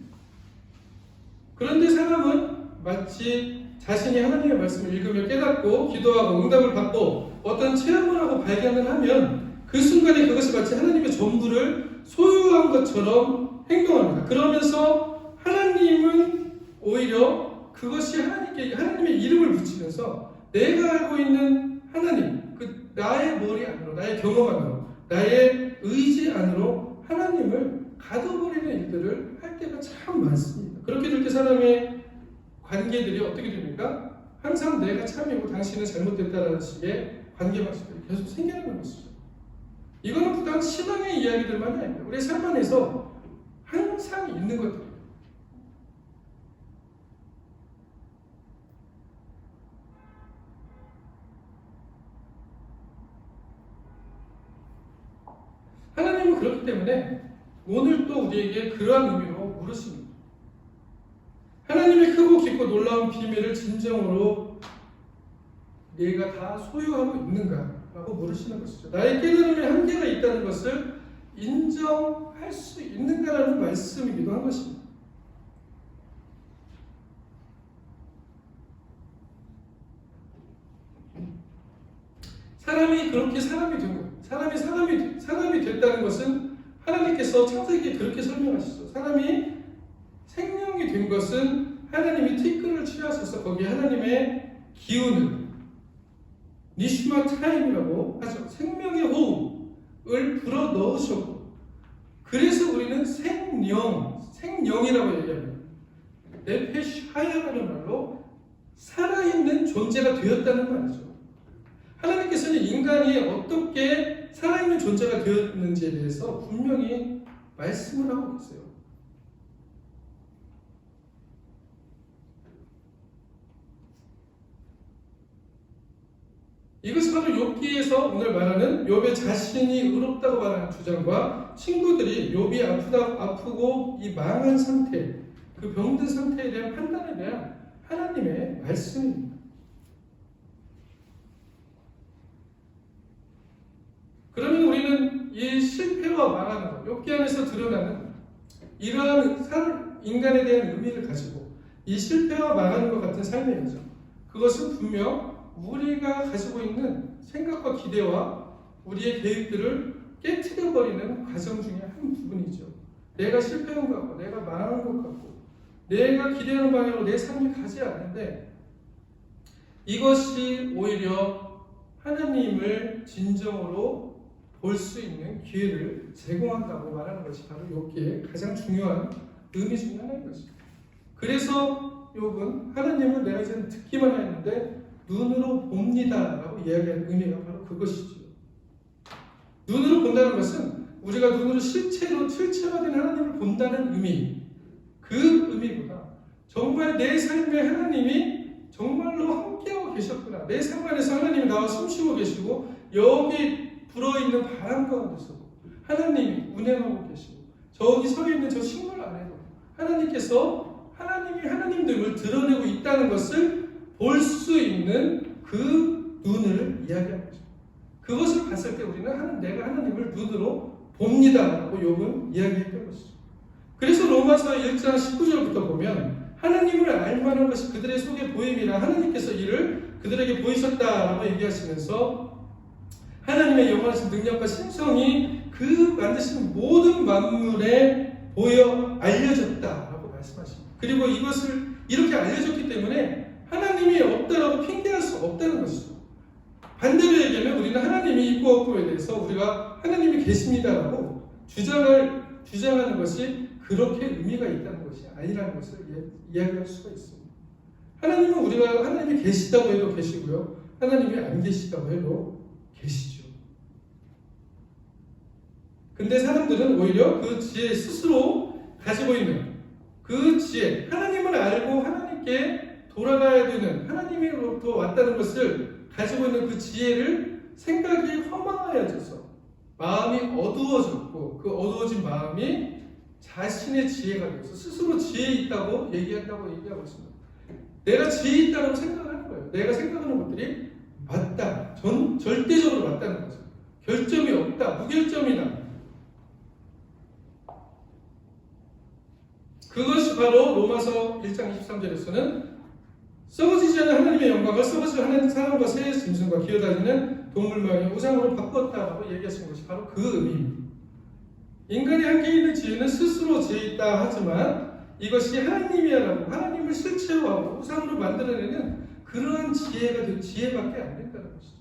그런데 사람은 마치 자신이 하나님의 말씀을 읽으며 깨닫고 기도하고 응답을 받고 어떤 체험을 하고 발견을 하면 그 순간에 그것이 마치 하나님의 전부를 소유한 것처럼 행동합니다. 그러면서 하나님은 오히려 그것이 하나님의 이름을 붙이면서 내가 알고 있는 하나님, 나의 머리 안으로, 나의 경험 안으로, 나의 의지 안으로 하나님을 가둬버리는 일들을 할 때가 참 많습니다. 그렇게 될 때 사람의 관계들이 어떻게 됩니까? 항상 내가 참이고 당신은 잘못됐다는 식의 관계 방식들이 계속 생겨나는 것이죠. 이거는 부당 신앙의 이야기들만이 아닙니다. 우리의 삶 안에서 항상 있는 것들이에요. 하나님은 그렇기 때문에 오늘 또 우리에게 그러한 의미로 물으십니다. 하나님의 크고 깊고 놀라운 비밀을 진정으로 네가 다 소유하고 있는가? 라고 물으시는 것이죠. 나의 깨달음에 한계가 있다는 것을 인정할 수 있는가라는 말씀이기도 한 것입니다. 사람이 그렇게 사람이 된 거예요. 사람이 됐다는 것은 하나님께서 창세기에 그렇게 설명하시죠. 사람이 생명이 된 것은 하나님이 티끌을 취하셔서 거기에 하나님의 기운을 니슈마 타임이라고 하죠. 생명의 호흡을 불어 넣으셨고, 그래서 우리는 생령이라고 얘기합니다. 네페시하야라는 말로 살아있는 존재가 되었다는 말이죠. 하나님께서는 인간이 어떻게 살아있는 존재가 되었는지에 대해서 분명히 말씀을 하고 계세요. 이것이 바로 욥기에서 오늘 말하는 욥의 자신이 의롭다고 말하는 주장과 친구들이 욥이 아프고 이 망한 상태, 그 병든 상태에 대한 판단에 대한 하나님의 말씀입니다. 그러면 우리는 이 실패와 망하는 것, 욥기 안에서 드러나는 이러한 인간에 대한 의미를 가지고 이 실패와 망하는 것 같은 삶이죠. 그것은 분명 우리가 가지고 있는 생각과 기대와 우리의 계획들을 깨트려버리는 과정 중에 한 부분이죠. 내가 실패한 것 같고, 내가 망한 것 같고, 내가 기대하는 방향으로 내 삶이 가지 않는데, 이것이 오히려 하나님을 진정으로 볼 수 있는 기회를 제공한다고 말하는 것이 바로 욥기의 가장 중요한 의미 중 하나인 것입니다. 그래서 욥은 하나님을 내가 이제 듣기만 했는데 눈으로 봅니다 라고 이야기하는 의미가 바로 그것이죠. 눈으로 본다는 것은 우리가 눈으로 실체화된 하나님을 본다는 의미, 그 의미보다 정말 내 삶에 하나님이 정말로 함께하고 계셨구나, 내 삶 안에서 하나님이 나와 숨쉬고 계시고 여기 불어있는 바람 가운데서도 하나님이 운행하고 계시고, 저기 서있는 저 식물 안에도 하나님께서 하나님이 하나님됨을 드러내고 있다는 것을 볼 수 있는 그 눈을 이야기하는 거죠. 그것을 봤을 때 우리는 내가 하나님을 눈으로 봅니다라고 욥은 이야기했던 것이죠. 그래서 로마서 1장 19절부터 보면 하나님을 알만한 것이 그들의 속에 보임이라 하나님께서 이를 그들에게 보이셨다라고 얘기하시면서 하나님의 영원하신 능력과 신성이 그 만드신 모든 만물에 보여 알려졌다라고 말씀하십니다. 그리고 이것을 이렇게 알려졌기 때문에 하나님이 없다라고 핑계할 수 없다는 것이죠. 반대로 얘기하면 우리는 하나님이 있고 없고에 대해서 우리가 하나님이 계십니다라고 주장하는 것이 그렇게 의미가 있다는 것이 아니라는 것을 이야기할 수가 있습니다. 하나님은 우리가 하나님이 계시다고 해도 계시고요, 하나님이 안 계시다고 해도 계시죠. 근데 사람들은 오히려 그 지혜 스스로 가지고 있는 그 지혜, 하나님을 알고 하나님께 돌아가야 되는, 하나님으로부터 왔다는 것을 가지고 있는 그 지혜를 생각이 허망하여져서 마음이 어두워졌고, 그 어두워진 마음이 자신의 지혜가 되어서 스스로 지혜 있다고 얘기하고 있습니다. 내가 지혜 있다고 생각하는 거예요. 내가 생각하는 것들이 맞다, 절대적으로 맞다는 거죠. 결점이 없다, 무결점이다. 그것이 바로 로마서 1장 23절에서는 썩어지지 않은 하나님의 영광을 썩어질 하는 사람과 새의 짐승과 기어다니는 동물 모양의 우상으로 바꿨다라고 얘기하신 것이 바로 그 의미입니다. 인간의 한계 있는 지혜는 스스로 지혜 있다 하지만 이것이 하나님이야라고 하나님을 실체화하고 우상으로 만들어내는 그러한 지혜밖에 안 된다는 것이죠.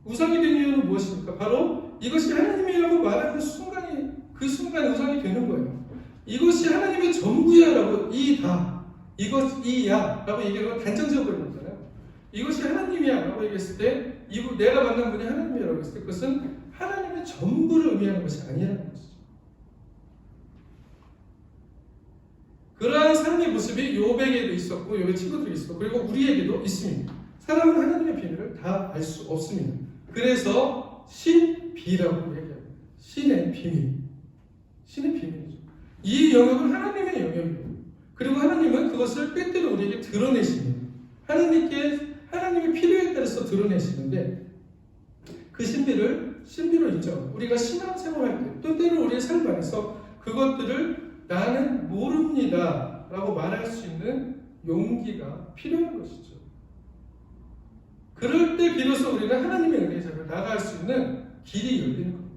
우상이 된 이유는 무엇입니까? 바로 이것이 하나님이라고 말하는 순간이, 그 순간에 우상이 되는 거예요. 이것이 하나님의 전부야라고, 이야 라고 얘기하면 단정적으로 그러잖아요. 이것이 하나님이야 라고 얘기했을 때, 내가 만난 분이 하나님이라고 했을 때 그것은 하나님의 전부를 의미하는 것이 아니라는 것이죠. 그러한 삶의 모습이 욥에게도 있었고 욥의 친구들이 있었고 그리고 우리에게도 있습니다. 사람은 하나님의 비밀을 다 알 수 없습니다. 그래서 신비라고 얘기합니다. 신의 비밀, 신의 비밀이죠. 이 영역은 하나님의 영역이에요. 그리고 하나님은 그것을 때때로 우리에게 드러내십니다. 하나님의 필요에 따라서 드러내시는데, 그 신비로 있죠. 우리가 신앙생활할 때, 또 때로 우리의 삶 안에서 그것들을 나는 모릅니다 라고 말할 수 있는 용기가 필요한 것이죠. 그럴 때 비로소 우리는 하나님의 은혜자로 나아갈 수 있는 길이 열리는 겁니다.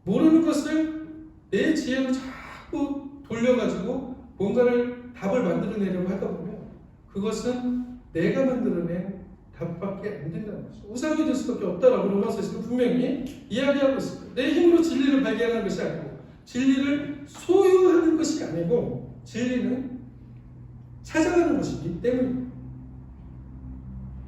모르는 것을 내 지혜로 자꾸 돌려가지고 뭔가를 답을 만들어내려고 하다 보면 그것은 내가 만들어낸 답밖에 안 된다는 것이죠. 우상이 될 수밖에 없다라고 로마서에서는 분명히 이야기하고 있습니다. 내 힘으로 진리를 발견하는 것이 아니고 진리를 소유하는 것이 아니고 진리는 찾아가는 것이기 때문입니다.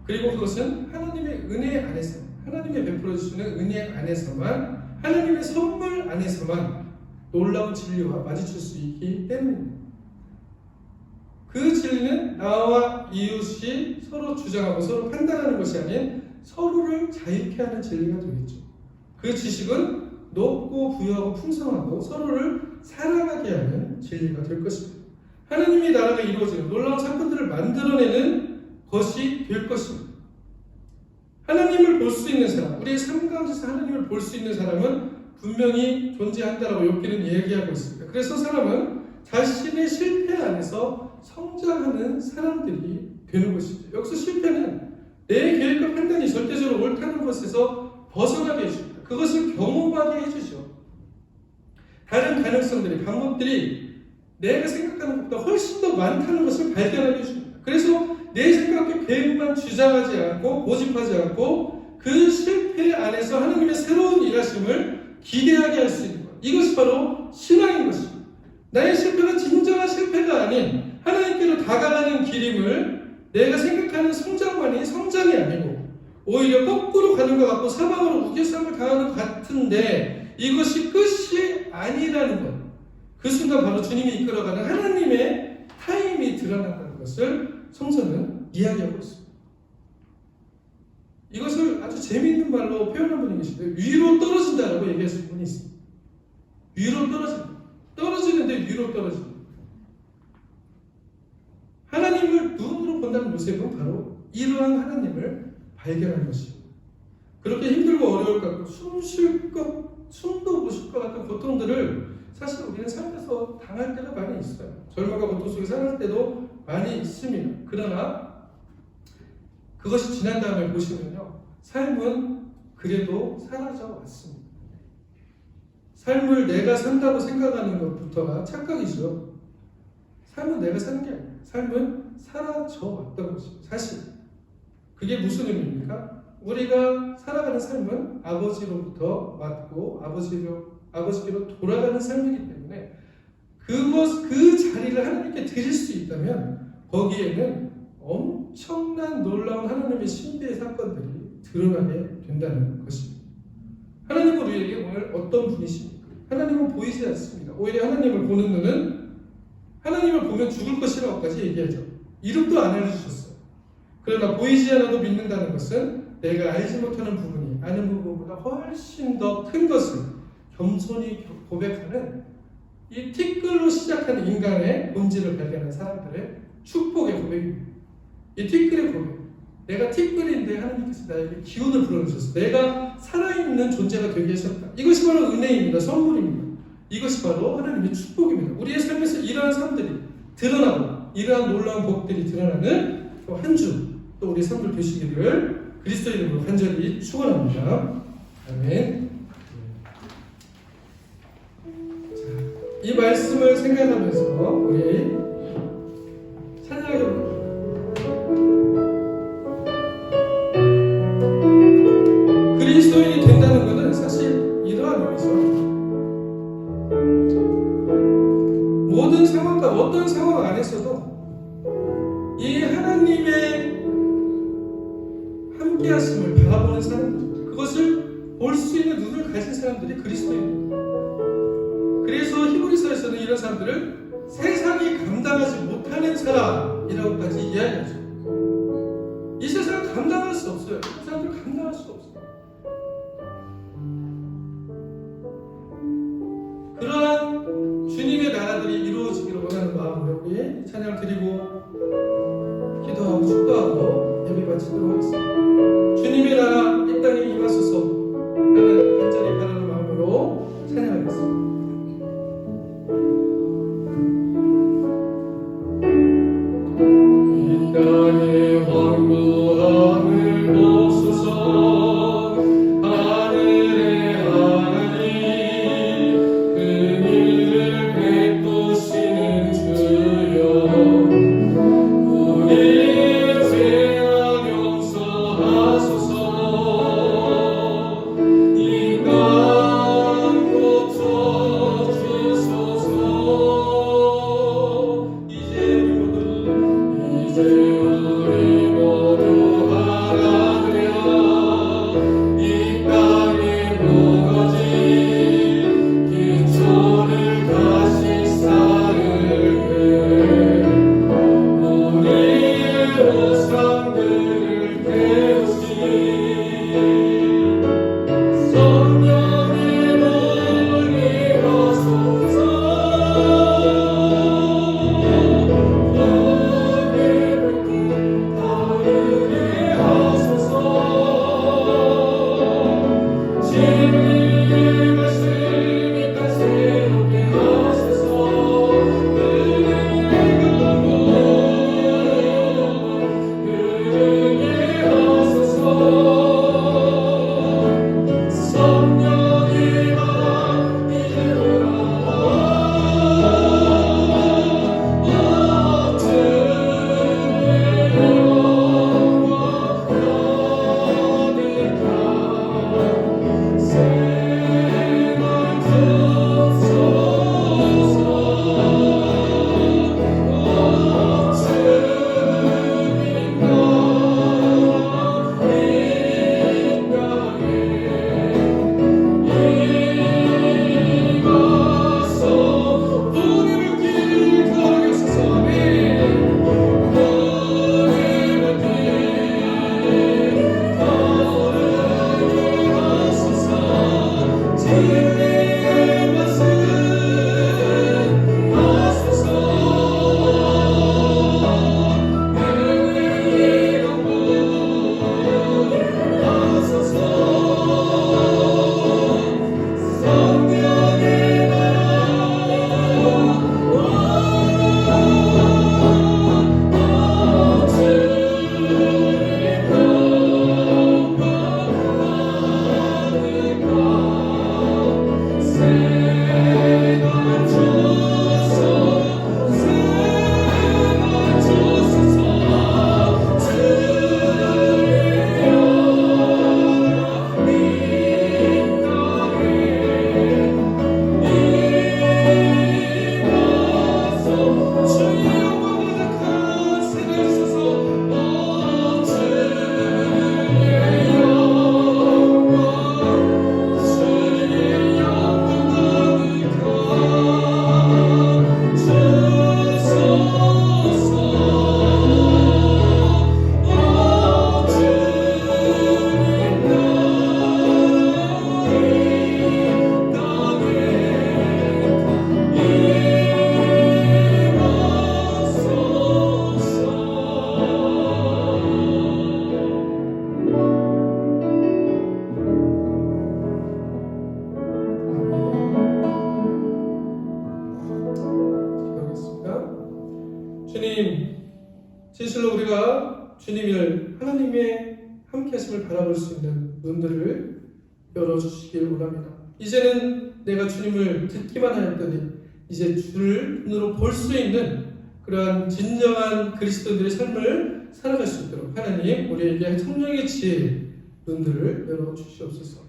그리고 그것은 하나님의 은혜 안에서, 하나님의 베풀어 주시는 은혜 안에서만, 하나님의 선물 안에서만 놀라운 진리와 마주칠 수 있기 때문입니다. 그 진리는 나와 이웃이 서로 주장하고 서로 판단하는 것이 아닌 서로를 자유케 하는 진리가 되겠죠. 그 지식은 높고 부유하고 풍성하고 서로를 살아가게 하는 진리가 될 것입니다. 하나님의 나라가 이루어지는 놀라운 사건들을 만들어내는 것이 될 것입니다. 하나님을 볼 수 있는 사람, 우리의 삶 가운데서 하나님을 볼 수 있는 사람은 분명히 존재한다라고 욥기는 얘기하고 있습니다. 그래서 사람은 자신의 실패 안에서 성장하는 사람들이 되는 것이죠. 여기서 실패는 내 계획과 판단이 절대적으로 옳다는 것에서 벗어나게 해줍니다. 그것을 경험하게 해주죠. 다른 가능성들이, 방법들이 내가 생각하는 것보다 훨씬 더 많다는 것을 발견하게 해줍니다. 그래서 내 생각의 계획만 주장하지 않고 고집하지 않고 그 실패 안에서 하나님의 새로운 일하심을 기대하게 할 수 있는 것. 이것이 바로 신앙인 것입니다. 나의 실패가 진정한 실패가 아닌 하나님께로 다가가는 길임을 내가 생각하는 성장만이 성장이 아니고 오히려 거꾸로 가는 것 같고 사방으로 우겨쌈을 당하는 것 같은데 이것이 끝이 아니라는 것. 그 순간 바로 주님이 이끌어가는 하나님의 타임이 드러난다는 것을 성서는 이야기하고 있습니다. 이것을 아주 재미있는 말로 표현한 분이 계신데 위로 떨어진다라고 얘기하시는 분이 있습니다. 위로 떨어진다. 떨어지는데 위로 떨어진다. 하나님을 눈으로 본다는 요셉은 바로 이러한 하나님을 발견한 것입니다. 그렇게 힘들고 어려울 것 같고 숨도 못 쉴 것 같은 고통들을 사실 우리는 삶에서 당할 때가 많이 있어요. 절망과 고통 속에 살아갈 때도 많이 있습니다. 그러나 그것이 지난 다음에 보시면요, 삶은 그래도 사라져 왔습니다. 삶을 내가 산다고 생각하는 것부터가 착각이죠. 삶은 내가 사는 게 아니에요. 삶은 사라져 왔던 것이죠. 사실 그게 무슨 의미입니까? 우리가 살아가는 삶은 아버지로부터 왔고 아버지께로 돌아가는 삶이기 때문에 그 자리를 하나님께 드릴 수 있다면 거기에는 엄청난 놀라운 하나님의 신비의 사건들이 드러나게 된다는 것입니다. 하나님은 우리에게 오늘 어떤 분이십니까? 하나님은 보이지 않습니다. 오히려 하나님을 보는 눈은 하나님을 보면 죽을 것이라고까지 얘기하죠. 이름도 안 알려주셨어요. 그러나 보이지 않아도 믿는다는 것은 내가 알지 못하는 부분이 아는 부분보다 훨씬 더 큰 것을 겸손히 고백하는 이 티끌로 시작하는 인간의 본질을 발견한 사람들의 축복의 고백입니다. 이 티끌의 고백. 내가 티끌인데 하나님께서 나에게 기운을 불어주셨어. 내가 살아있는 존재가 되게 하셨다. 이것이 바로 은혜입니다. 선물입니다. 이것이 바로 하나님의 축복입니다. 우리의 삶에서 이러한 삶들이 드러나고 이러한 놀라운 복들이 드러나는 또 한 주 또 우리 삶들 되시기를 그리스도 이름으로 간절히 축원합니다. 아멘. 이 말씀을 생각하면서 우리 찬양하게 됩니다. 그리스도인이 된다는 것은 사실 이러한 의미죠. 모든 상황과 어떤 상황 안에서도 이 하나님의 함께하심을 바라보는 사람들, 그것을 볼 수 있는 눈을 가진 사람들이 그리스도인입니다. 그래서 히브리서에서는 이런 사람들을 세상이 감당하지 못하는 사람이라고까지 이야기하죠. 이 세상을 감당할 수 없어요. 이 사람들을 감당할 수 없어요. 그러한 주님의 나라들이 이루어지기를 원하는 마음으로 우리 찬양을 드리고 기도하고 축도하고 예배 바치도록 하겠습니다. 주님의 나라 이 땅에 임하소서. 하나님을 바라볼 수 있는 눈들을 열어주시길 원합니다. 이제는 내가 주님을 듣기만 하였더니 이제 주를 눈으로 볼 수 있는 그러한 진정한 그리스도인들의 삶을 살아갈 수 있도록 하나님 우리에게 성령의 지혜 눈들을 열어주시옵소서.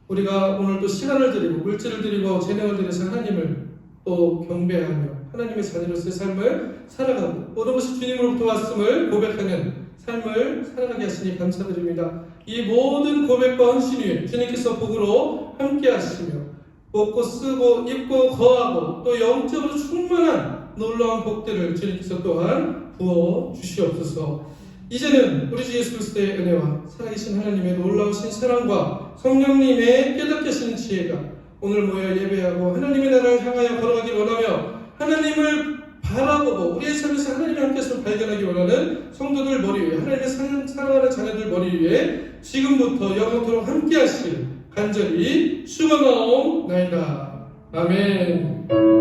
우리가 오늘 또 시간을 드리고 물질을 드리고 재능을 드려서 하나님을 또 경배하며 하나님의 자녀로서의 삶을 살아가고 모든 것이 주님으로부터 왔음을 고백하는 삶을 살아가게 하시니 감사드립니다. 이 모든 고백과 헌신 위에 주님께서 복으로 함께 하시며 먹고 쓰고 입고 거하고 또 영적으로 충만한 놀라운 복들을 주님께서 또한 부어 주시옵소서. 이제는 우리 주 예수 그리스도의 은혜와 살아계신 하나님의 놀라우신 사랑과 성령님의 깨닫게 하시는 지혜가 오늘 모여 예배하고 하나님의 나라를 향하여 걸어가기 원하며 하나님을 바라보고 우리의 삶에서 하나님의 함께하심을 발견하기 원하는 성도들 머리 위에 하나님의 사랑하는 자녀들 머리 위에 지금부터 영원토록 함께하시길 간절히 축원하옵나이다. 아멘.